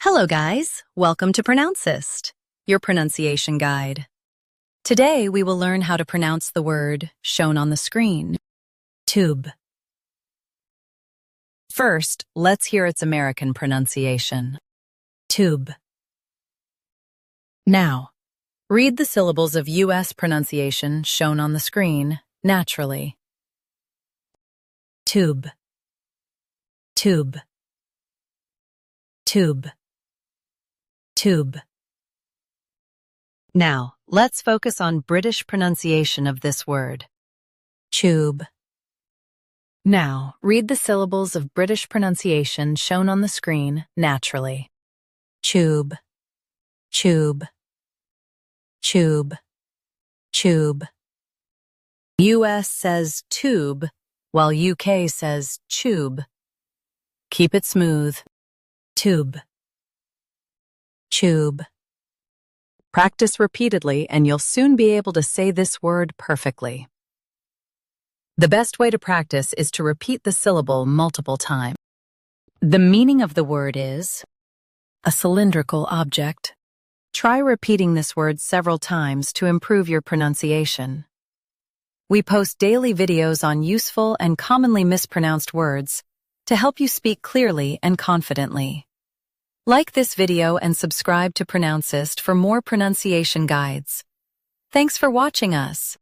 Hello guys, welcome to Pronouncist, your pronunciation guide. Today we will learn how to pronounce the word shown on the screen, tube. First, let's hear its American pronunciation, tube. Now, read the syllables of U.S. pronunciation shown on the screen naturally. Tube, tube, tube, tube. Now, let's focus on British pronunciation of this word, tube. Now, read the syllables of British pronunciation shown on the screen naturally. Tube, tube, tube, tube. US says tube, while UK says tube. Keep it smooth. Tube, tube. Practice repeatedly and you'll soon be able to say this word perfectly. The best way to practice is to repeat the syllable multiple times. The meaning of the word is a cylindrical object. Try repeating this word several times to improve your pronunciation. We post daily videos on useful and commonly mispronounced words to help you speak clearly and confidently. Like this video and subscribe to Pronouncist for more pronunciation guides. Thanks for watching us.